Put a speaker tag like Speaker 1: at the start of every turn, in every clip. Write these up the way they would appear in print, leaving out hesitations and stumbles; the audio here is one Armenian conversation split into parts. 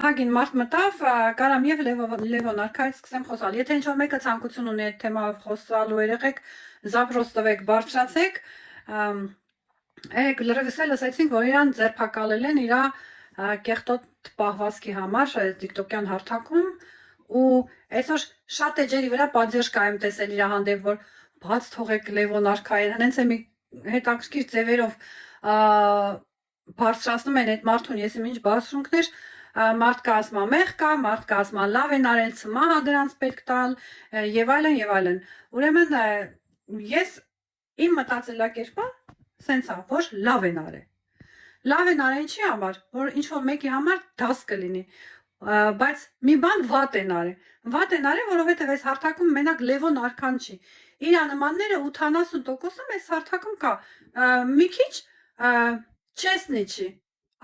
Speaker 1: Հագին մարդ մտավ, կարամ եւ Լևոն արքայից սկսեմ խոսալ։ Եթե ինչ-որ մեկը ցանկություն ունի այդ թեմայով խոսալու երեխեք, զապրոս տվեք, բարձրացեք։ Երեք լրիվս էլ լսեցինք, որ իրան ձերբակալել են իր կեղտոտ պահվածքի համար TikTok-յան հարթակում ու այսօր շատ էջերի վրա պատժ եմ տեսել իր հանդեպ, որ բաց թողեք Լևոն արքային, հենց է մի հետաքրքիր ձևերով բարձրացնում են այդ մարդուն, ես ինչ բարձրունքներ մարդ կա ասма մեղ կա, մարդ կա ասma լավ են արել, ծմա հա դրանց պետք տալ եւ այլն եւ այլն։ Ուրեմն ես իմ մտածելակերպը սենց է, որ լավ են արել։ Լավ են արել ինչի համար, որ ինչ որ մեկի համար դաս կլինի, բայց մի բան վատ են արել։ Վատ են արել, որովհետեւ այս հարթակում մենակ Լևոն արքան չի։ Իր նմանները 80%-ը այս հարթակում կա։ Մի քիչ չեսնի չի,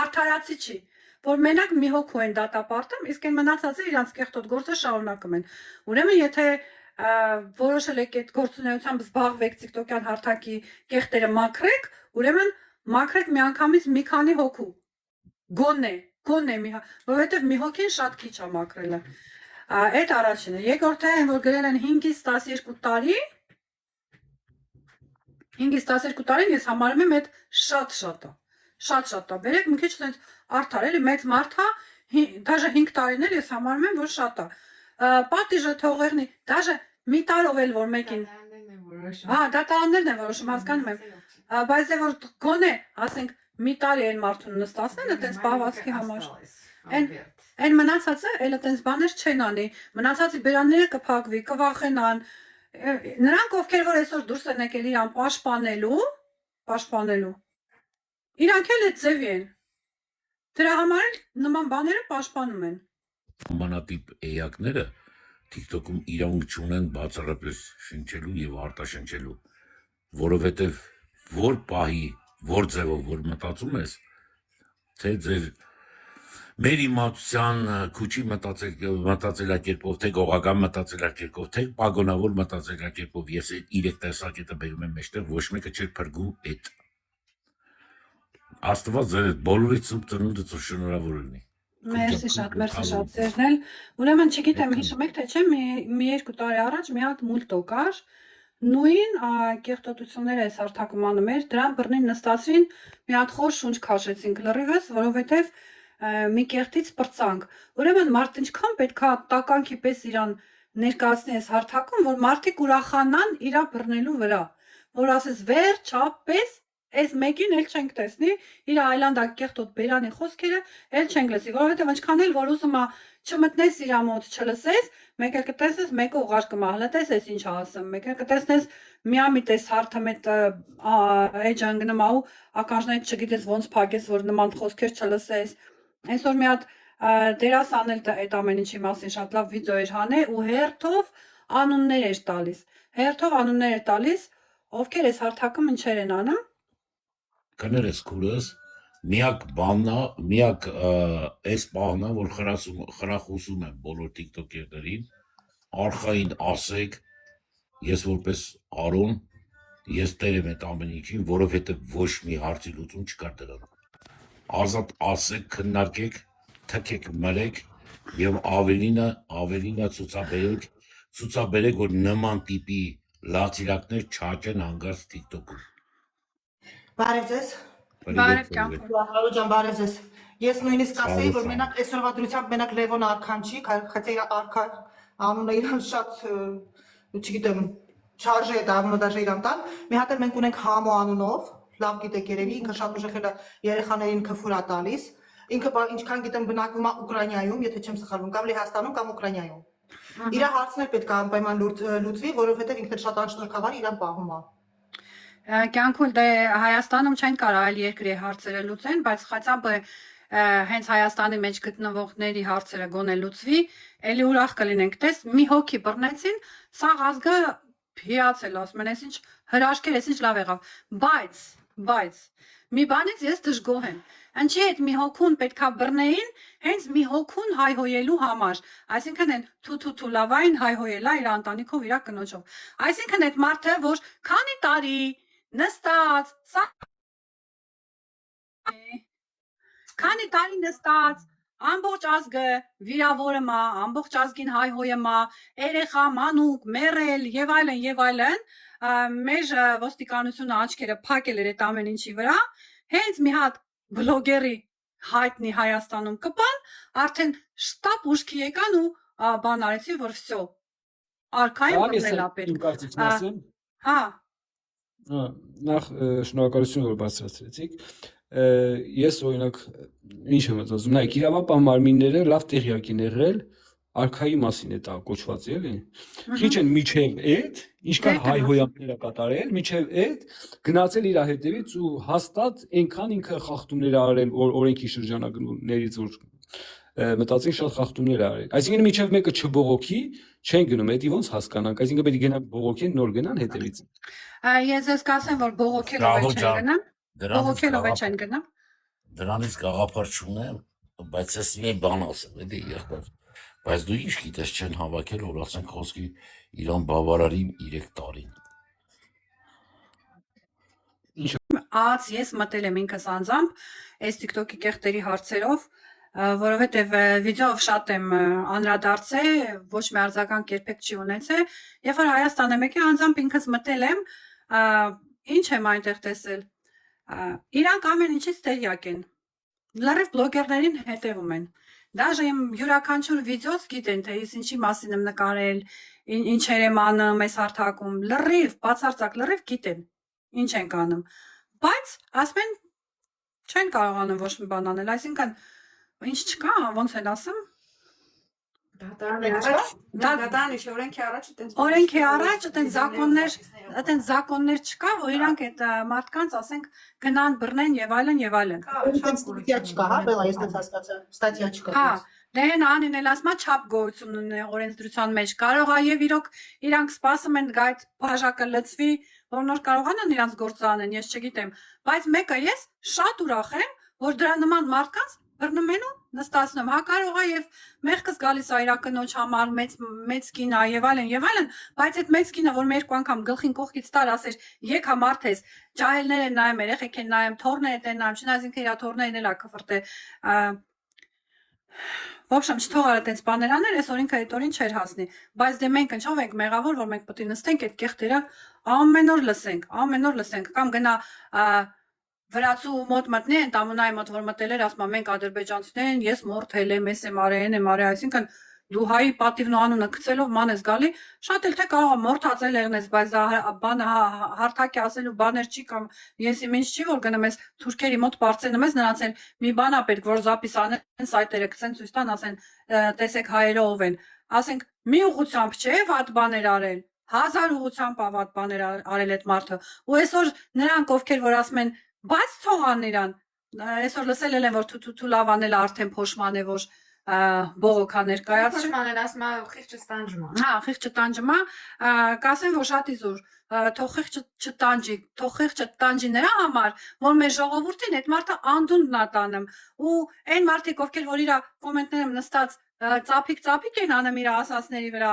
Speaker 1: արդարացի չի, որ մենակ մի հոգու են դատապարտում, իսկ այն մնացածը իրանց կեղտոտ գործը շարունակում են։ Ուրեմն եթե որոշել եք այդ գործունեությամբ զբաղվեք TikTok-յան հարթակի կեղտերը մաքրեք, ուրեմն մաքրեք միանգամից մի քանի հոգու։ Գոնե մի, որովհետև մի հոգին շատ քիչ է մաքրելը։ Այդ առաջինը։ Երկրորդը այն, որ գրել են 5-ից 12 տարի, 5-ից 12 տարին ես համարում եմ այդ շատ է։ Շատ է։ Բերեք մի քիչ sense արդար, էլի մեծ մարդ է, դաժե 5 տարին էլ ես համարում եմ, որ շատ է։ Պատիժը թողերնի, դաժե մի տարով էլ որ մեկին։ Հա, դատարաններն են որոշում, հասկանում եմ։ Բայց դե որ գոնե, ասենք, մի տարի այն մարդուն նստացնեն այդպես պահվածքի համար։ Այն մնացածը էլ այդպես բաներ չեն անի։ Մնացածի բերանները կփակվի, կվախենան։ Նրանք ովքեր որ այսօր դուրս են եկել իրան պաշտպանելու։ Իրանք էլ այդ ձևի են։ Դրա համար էլ նման բաները պաշտպանում են։
Speaker 2: Մանատիպ էակները TikTok-ում իրավունք չունեն բացառապես շնչելու եւ արտաշնչելու, որովհետեւ որ պահի, որ ձևով որ մտածում ես, թե ձեր մեր իմացության քուչի մտածելակերպով, թե գողական մտածելակերպով, թե պագոնավոր մտածելակերպով ես այդ 3 տեսակետը բերում եմ մեջտեղ, ոչ մեկը չէր փրկում այդ Աստված ձեր բոլորից սուրբ ծնունդը շնորհավոր լինի։
Speaker 1: Մերսի շատ ձերնել։ Ուրեմն չգիտեմ, հիշում եք թե չէ, մի 2 տարի առաջ մի հատ մուլտո կար, նույն կեղտոտությունները այս հարթակում անում էր, դրան բռնին նստացրին, մի հատ խոր շունչ քաշեցինք լրիվս, որովհետև մի կեղտից պրծանք։ Ուրեմն մարդ ինչքան պետքա տականքի պես իրան ներկայացնի այս հարթակում, որ մարդիկ ուրախանան իրա բռնելու վրա, որ ասես վերջապես այս մեկին էլ չենք տեսնի, իր այլանդակ կեղտոտ բերանի խոսքերը էլ չենք լսի, որովհետև ինչքան էլ որ ուզում է չմտնես իր մոտ, չլսես, մեկ էլ կտեսնես մեկը ուղղար կմա, հլտես ես ինչ ասում, մեկ էլ կտեսնես միամիտ այս հարթը մետ էջան գնմա ու ականջներդ չգիտես ոնց փակես, որ նման խոսքեր չլսես։ Այսօր մի հատ դերասան էլ այդ ամեն ինչի մասին շատ լավ վիդեո էր հանել ու հերթով անուններ էր տալիս, ովքեր այս հարթակում ինչեր են անում։
Speaker 2: Կներես քուրս, միակ այս պահնա, որ խրախուսում եմ բոլոր TikTok-երներին, արխային ասեք, ես որպես Արոն, ես տեր եմ այդ ամեն ինչին, որովհետև ոչ մի հարցի լուծում չկա դրան։ Ազատ ասեք, քննարկեք, թքեք, մրեք եւ ավելինը ցուցաբերեք, որ նման տիպի լացիրակներ չաճեն հանգարց TikTok-ում։
Speaker 3: Բարև ձեզ։
Speaker 1: Բարև կյանք։
Speaker 3: Բարև ջան, բարև ձեզ։ Ես նույնիսկ ասեի, որ մենակ այսօրվա դրությամբ մենակ Լևոն արքան չի, խեցի արքա անունը իրան շատ, չգիտեմ, շարժե է դառնում դաժե իրան տան։ Մի հատ էլ մենք ունենք Համո անունով, լավ գիտեք երևի, ինքը շատ ուժեղ է երեխաներին քֆուր է տալիս։ Ինքը ինչքան գիտեմ բնակվում է Ուկրաինայում, եթե չեմ սխալվում, կամ Լեհաստանում կամ Ուկրաինայում։ Իր հարցն էլ պետք է անպայման լուծվի, որովհետև ինքը շատ անշնորհքավոր իրան պահում է։
Speaker 1: Կյանքում դե Հայաստանում չեն կարող այլ երկրի հարցերը լուծեն, բայց խացաբը հենց Հայաստանի մեջ գտնվողների հարցերը գոնե լուծվի, էլի ուրախ կլինենք։ Տես մի հոգի բռնեցին, սա ազգը հիացել ասում են, այսինչ հրաշքեր, այսինչ լավ եղավ, բայց մի բանից ես դժգոհ եմ։ Ինչի այդ մի հոգուն պետքա բռնեին, հենց մի հոգուն հայհոյելու համար։ Այսինքն են թու լավային հայհոյելա իր ընտանիքով, իր կնոջով։ Այսինքն այդ մարդը, որ քանի տարի նստած, քանի տարի նստած, ամբողջ ազգը վիրավորում է, ամբողջ ազգին հայհոյում է, երեխա, մանուկ, մեռել եւ այլն, մեր ոստիկանությունը աչքերը փակել էր այդ ամեն ինչի վրա, հենց մի հատ բլոգերի հայտնի Հայաստանում կպան, արդեն շտապ ուշքի եկան ու բան արեցին, որ վсё արքային բռնել է
Speaker 4: Իմ կարծիքն ասեմ։
Speaker 1: Հա,
Speaker 4: Նախ շնորհակալություն որ բացրացրեցիք։ Ես օրինակ ինչ եմ ասում, նայեք, իրավապահ մարմինները լավ տեղյակ են եղել արքայի մասին է դա կոչված էլի։ Քիչ են միջև այդ, ինչքան հայհոյանքներ է կատարել, միջև այդ գնացել իր հետևից ու հաստատ այնքան ինքը խախտումներ արել օրենքի շրջանակներից որ մտածին շատ խախտումներ արել։ Այսինքն միջև մեկը չբողոքի, չեն գնում, դա ոնց հասկանանք, այսինքն պետք է գնան բողոքեն, նոր գնան հետևից։
Speaker 1: ես ես կասեմ, որ բողոքելով չեն գնամ, բողոքելով չեն գնամ։
Speaker 2: Դրանից գաղափար չունեմ, բայց ես մի բան ասեմ, էլի եղբայր։ Բայց դու ինչ գիտես չեն հավաքել, որ ասենք խոսքի իրան բավարարի 3 տարին։
Speaker 1: Ես մտել եմ ինքս անձամբ այս TikTok-ի կեղտերի հարցերով, որովհետև վիդեոով շատ եմ անդրադարձել, ոչ մի արձագանք երբեք չի ունեցել, երբ որ Հայաստան եմ եկել, անձամբ ինքս մտել եմ, ինչ եմ այնտեղ տեսել։ Իրանք ամեն ինչից տեղյակ են։ Լրիվ բլոգերներին հետևում են։ Դաժե իմ յուրաքանչյուր վիդեոս գիտեն, թե ես ինչի մասին եմ նկարել, ինչեր եմ անում, այս հարթակում, լրիվ, բացարձակ լրիվ գիտեն, ինչ ենք անում։ Բայց ասում են չեն կարողանում ոչ մի բան անել, այսինքն ինչ չկա, ոնց են ասում։ Օրենքի առաջ այդտենց զակոններ չկա, որ իրանք այդ մարդկանց ասենք գնան բռնեն եւ այլն։
Speaker 3: Ստատիա չկա, հա, բելա, ես դες հասկացա, ստատիա չկա։
Speaker 1: Հա, դեն անին էլ ասма չափ գոյություն ունի օրենսդրության մեջ։ Կարող է եւ իրոք իրանք սպասում են գայթ բաժակը լծվի, որ նոր կարողանան իրանք գործ անեն, ես չգիտեմ, բայց մեկը ես շատ ուրախ եմ, որ դրա նման մարդկանց բռնում են ու նստացնում, հա կարող է եւ մեղքս գալիս է իր կնոջ համար մեծ կին է եւ այլն, բայց այդ մեծ կինը որ մեր երկու անգամ գլխին կողքից տար ասեր, եկա մարդ ես, ջահելներ են նայում, երեխեք են նայում, թորները են նայում, չնայած ինքը իր թորներն էլ է կֆրտե։ В общем, չթողար այդպես բաներ անել, այս օրինքը այդ օրին չէր հասնի, բայց դե մենք ինչով ենք մեղավոր, որ մենք պետք է նստենք այդ կեղտերը ամեն օր լսենք, կամ գնա վրացու մոտ մտնի են տամունայի մոտ որ մտել էր ասում մենք ադրբեջանցիներ են ես մորթել եմ ես եմ արել այսինքն դու հայի պատիվն ու անունը գցելով ման ես գալի շատ էլ թե կարող մորթածել եղնես բայց բանը հարթակի ասելու բաներ չի կամ ես իմ ինչ չի որ գնում ես թուրքերի մոտ բարձենում ես նրանց են մի բան է պետք որ զապիս անեն սայթերը գցեն ցույց տան ասեն տեսեք հայերը ով են ասենք մի ուղղությամբ չէ վատ բաներ արել 1000 ուղղությամբ վատ բաներ արել այդ մարդը ու այսօր նրանք ովքեր որ ասում են բայց թողան իրան այսօր լսել են որ թու լավ անել արդեն փոշման է որ բողոքա ներկայացրել
Speaker 5: փոշման են ասում խիղճը ստանջում է
Speaker 1: հա խիղճը տանջում է կասեն որ շատ իզուր թող խիղճը տանջի նրա համար որ մեր ժողովրդին այդ մարդը անդունդն է տանում ու այն մարդիկ ովքեր որ իր կոմենտներում նստած ծափիկ են անում իր ասածների վրա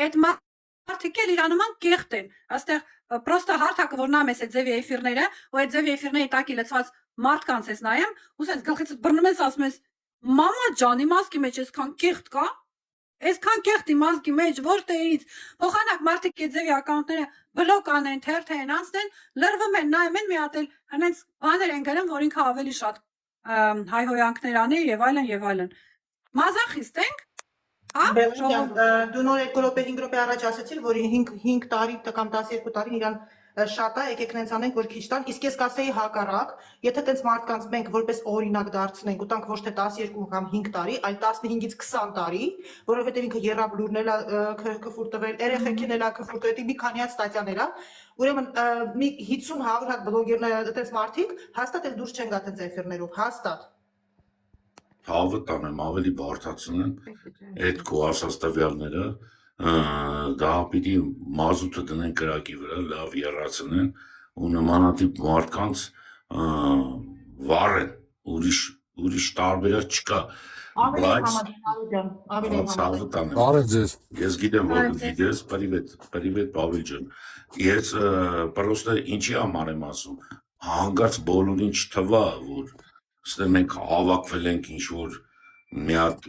Speaker 1: այդ մարդիկ էլ իրանման կեղտ են այստեղ Պրոստը հարթակը որ նայում ես այդ ձևի էֆիրները, ու այդ ձևի էֆիրների տակի լցված մարդկանց ես նայում, ու սենց գլխիցդ բռնում ես ասում ես մամա ջան, իմ ազգի մեջ այսքան կեղտ կա, այսքան կեղտ իմ ազգի մեջ որտեղից, փոխանակ մարդիկ այդ ձևի ակաունտները բլոկ անեն, թերթեն անցնեն, լրվում են, նայում են մի հատ էլ հենց բաներ են գրում, որ ինքը ավելի շատ հայհոյանքներ անի եւ այլն։ Մազախիստ ենք
Speaker 3: Դու նոր 2 րոպե 5 րոպե առաջ ասացիր, որ 5 տարի կամ 12 տարին իրան շատ է, եկեք նենց անենք, որ քիչ տան, իսկ ես կասեի հակառակ, եթե տենց մարդկանց մենք որպես օրինակ դարձնենք ու տանք ոչ թե 12 կամ 5 տարի, այլ 15-ից 20 տարի, որովհետև ինքը երրաբլուրն էլ կֆուր տվել, երեխեքին էլ կֆուր տվել, մի քանի հատ ստատյաներ է, ուրեմն մի 50-100 հատ բլոգերներ տենց մարդիկ հաստատ էլ դուրս չեն գա տենց էֆիրներով, հաստատ
Speaker 2: Հավը տանեմ, ավելի բարդացնեմ այդ քո ասած տվյալները, դա պիտի մազութը դնեն կրակի վրա, լավ եռացնեն ու նմանատիպ մարդկանց վառեն, ուրիշ տարբերակ չկա, բայց հավը տանեմ,
Speaker 6: Բարև ձեզ,
Speaker 2: ես գիտեմ, որ դու գիտես, պրիվետ Պավիլ ջան, ես պրոստը ինչի համար եմ ասում, հանգարց բոլորին չթվա, որ Ստե մենք հավաքվել ենք ինչ-որ մի հատ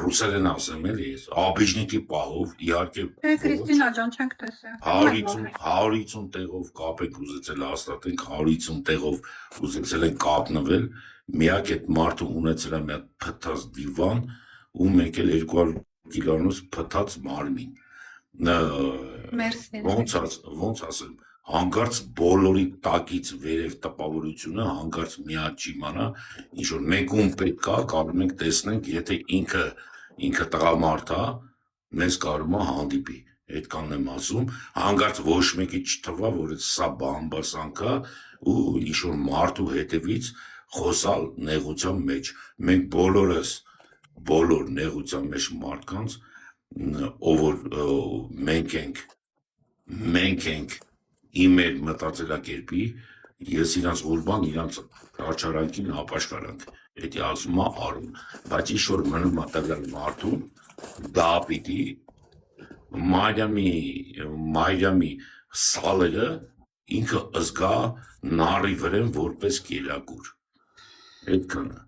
Speaker 2: ռուսերեն ասեմ էլի, աբիժնիկի պահով, իհարկե
Speaker 1: Քրիստինա ջան, չենք տեսել։
Speaker 2: 150 տեղով կապ եք ուզեցել հաստատենք, 150 տեղով ուզեցել են կապնվել, միակ այդ մարդը ունեցել է մի հատ փթած դիվան ու մեկ էլ 200 կիլոանոց փթած մարմին։
Speaker 1: Մերսի։
Speaker 2: Ոնց ասեմ, հանգարց բոլորի տակից վերև տպավորությունը հանգարց մի հատ չիմանա, ինչ որ մեկում պետք է կարող ենք տեսնենք, եթե ինքը տղամարդ է, մեզ կարող է հանդիպի, այդքանն եմ ասում, հանգարց ոչ մեկի չթվա, որ սա բամբասանք է ու ինչ որ մարդու հետևից խոսալ նեղության մեջ, մենք բոլորս բոլոր նեղության մեջ մարդկանց, ով որ մենք ենք իմեր մտածելակերպի, ես իրանց ուրբան, իրանց արջարանքին ապաշխարանք, էդի ասում է արում, բայց ինչ որ մնում ատեղյալ մարդուն, դա պիտի Մայրամի սալերը ինքը ըզգա նարի վրեն որպես կելակուր, այդքանը։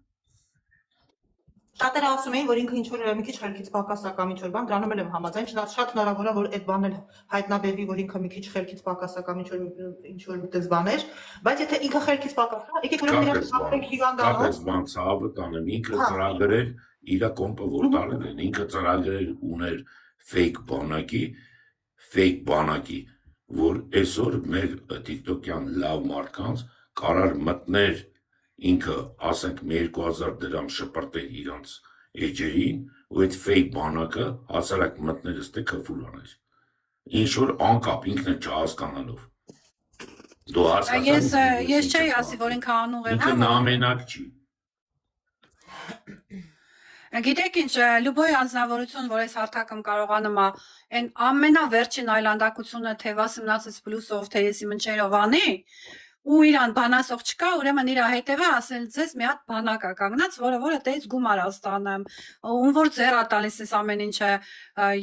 Speaker 3: Շատերը ասում էին, որ ինքը ինչ-որ մի քիչ խելքից պակաս է կամ ինչ-որ բան, դրանում եմ համաձայն, չնայած շատ հնարավոր է, որ այդ բանն էլ հայտնաբերվի, որ ինքը մի քիչ խելքից պակաս է կամ ինչ-որ այդպես բաներ, բայց եթե ինքը խելքից պակաս է, եկեք ուրեմն իրար ծաղրենք հիվանդանոց։
Speaker 2: Կապես բան ցավը տանեմ, ինքը ծրագրեր իր կոմպը որ տարել են, ինքը ծրագրեր ուներ fake բանակի, որ այսօր մեր TikTok-յան լավ մարդկանց կարար մտներ ինքը, ասենք, 2000 դրամ շպրտեր իրանց էջերին ու այդ fake բանակը հասարակ մտներ ստե քֆուլ աներ։ Ինչ որ անկապ ինքն է չհասկանալով։ Դու հասկացա՞ր։
Speaker 1: Ես չէի ասի, որ ինքը անուղ է,
Speaker 2: ինքը նամենակ չի։
Speaker 1: Գիտեք ինչ, լուբոյ անձնավորություն, որ այս հարթակում կարողանում է այն ամենավերջին այլանդակությունը թե 18 պլյուսով, թե եսի մնչերով անի, ու իրան բանասող չկա, ուրեմն իր հետևը ասել ձեզ մի հատ բանակ է կանգնած, որը տեից գումար ստանեմ, ում որ ձեռ է տալիս այս ամեն ինչը,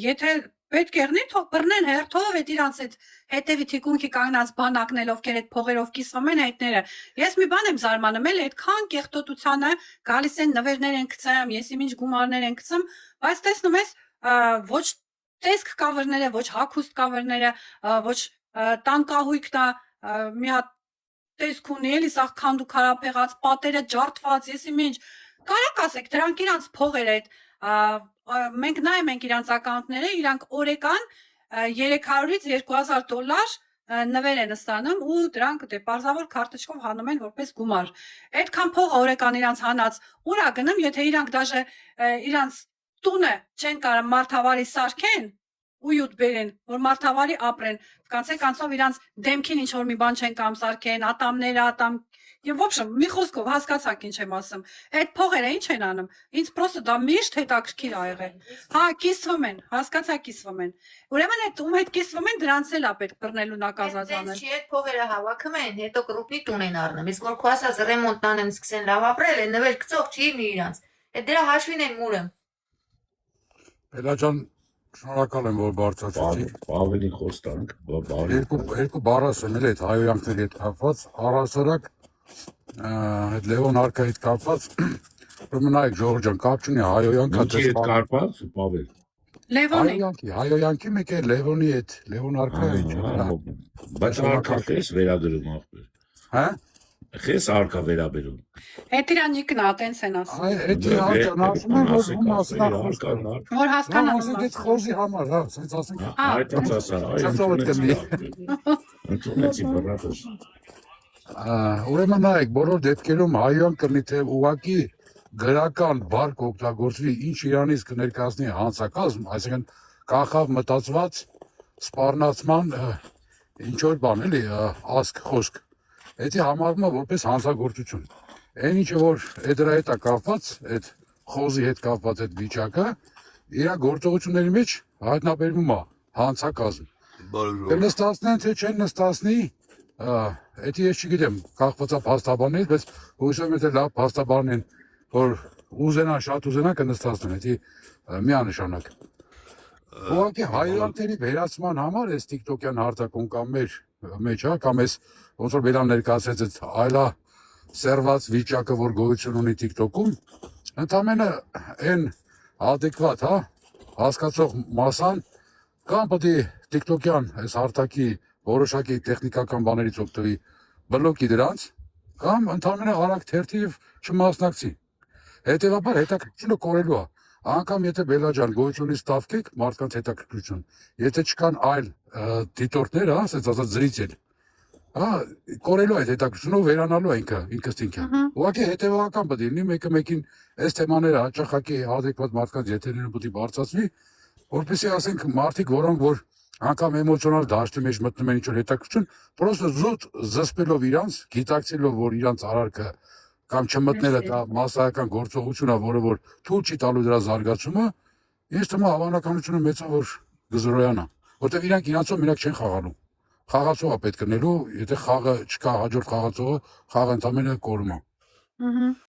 Speaker 1: եթե պետք եղնի, թող բռնեն հերթով այդ իրանց այդ հետևի թիկունքի կանգնած բանակնել, ովքեր այդ փողերով կիսվում են հետները։ Ես մի բան եմ զարմանում, էլ այդքան կեղտոտությանը գալիս են նվերներ են գցում, ես ինչ գումարներ են գցում, բայց տեսնում ես ոչ տեսք կավերները, ոչ հագուստ կավերները, ոչ տանկահույքն է, մի հատ տեսք ունի, էլի սա քանդու քարափեղած, պատերը ջարդված, ես ինչ կարակ ասեք, դրանք իրանց փողեր այդ մենք նայում ենք իրանց ակաունտները, իրանք օրեկան 300-ից $2000 նվեր են ստանում ու դրանք դե պարզավոր քարտեչկով հանում են որպես գումար։ Այդքան փողը օրեկան իրանց հանած ուր է գնում, եթե իրանք դաժե իրանց տունը չեն կարող մարդավարի սարքեն ու յուտ բերեն, որ մարդավարի ապրեն, կանցեք անցով իրանց դեմքին ինչ որ մի բան չեն կամ սարքեն, ատամները, ատամ Եվ ոբշեմ, մի խոսքով հասկացաք ինչ եմ ասում։ Այդ փողերը ինչ են անում։ Ինձ պրոստը դա միշտ հետաքրքիր ա եղել։ Հա, կիսվում են, հասկացա կիսվում են։ Ուրեմն այդ ում հետ կիսվում են, դրանց էլ ա պետք բռնել ու նակազազանել։
Speaker 5: Չի այդ փողերը հավաքում են, հետո կրուպնի տուն են առնում։ Իսկ որ քո ասած ռեմոնտն անեն, սկսեն լավ ապրել, են նվեր գծող չի մի իրանց։ Այդ դրա հաշվին են մուրը։
Speaker 6: Բելաջան շնորհակալ եմ, որ բարձրացրեցիք։
Speaker 2: Ավելի խոստանք, բարի։
Speaker 6: Երկու բառ ասեմ էլ այդ հայոյանքների հետ կապված, առասարակ այդ Լևոն Արքայի հետ կապված, ուրեմն նայեք Ժողովուրդ ջան, կապ չունի հայոյանքը
Speaker 2: Ինչի հետ կապված, Պավել։
Speaker 1: Լևոնի։
Speaker 6: Հայոյանքի մեկ է Լևոնի հետ, Լևոն Արքայի հետ։
Speaker 2: Բայց արքա խես վերագրում ախպեր։
Speaker 6: Հա?
Speaker 2: Խես արքա վերաբերում։
Speaker 1: Այդ իրան իկնա, տենց են ասում։
Speaker 6: Այ այդ հաճան ասում են, որ ում ասնա
Speaker 1: Որ հասկանան։
Speaker 6: ասենք այդ խոզի համար, հա, ասենց ասենք։
Speaker 2: Այդ ոնց ասա, ընդունեցի բռնատոս։
Speaker 6: Ուրեմն նայեք, բոլոր դեպքերում հայոյան կրնի թե ուղակի գրական բառ կօգտագործվի, ինչ իրանից կներկայացնի հանցակազմ, այսինքն կախավ մտածված սպառնացման ինչ որ բան էլի, ասք խոսք։ Էդի համարվում է որպես հանցագործություն։ Այն ինչը որ դրա հետ է կապված, այդ խոզի հետ կապված այդ վիճակը, իր գործողությունների մեջ հայտնաբերվում է հանցակազմ։ Կնստացնեն թե չեն նստացնի, էդի ես չգիտեմ, կախված է փաստաբաններից, բայց հույսով եմ թե լավ փաստաբան են, որ ուզենան, շատ ուզենան կնստացնեն, էդի միանշանակ։ Ուղղակի հայոյանքների վերացման համար այս TikTok-յան հարթակում կամ մեր մեջ, հա, կամ այս ոնց որ բերան ներկայացրեց այդ այլա սերված վիճակը, որ գոյություն ունի TikTok-ում, Ընդամենը այն adekvat, հա, հասկացող մասան կամ պետք է TikTok-յան այս հարթակի որոշակի տեխնիկական բաներից օգտվի բլոկի դրանց, կամ ընդամենը արագ թերթի եւ չմասնակցի։ Հետևաբար հետաքրքրությունը կորելու է։ Անկամ եթե Բելաջան գոյությունից ստավկեք մարդկանց հետաքրքրություն, եթե չկան այլ դիտորդներ, հա, ասած ասած զրիցել, հա, կորելու այդ հետաքրքրությունը ու վերանալու է ինքս ինքը։ Ուղղակի հետևական պետք է լինի մեկը մեկին այս թեմաները հաճախակի adekvat մարդկանց եթերներում պետք է բարձրացվի, որպեսզի ասենք մարդիկ, որոնք որ անգամ էմոցիոնալ դաշտի մեջ մտնում են ինչ-որ հետաքրքրություն, պրոստը զուտ զսպելով իրանց, գիտակցելով, որ իրանց արարքը կամ չմտնելը դա մասսայական գործողություն է, որը որ թույլ չի տալու դրա զարգացումը, ինձ թվում է հավանականությունը մեծ է, որ գզրոյանա, որտեղ իրանք իրանցով մենակ չեն խաղալու։ Խաղացողը պետք է լինելու, եթե խաղը չկա հաջորդ խաղացողը, խաղը ընդամենը կորում է։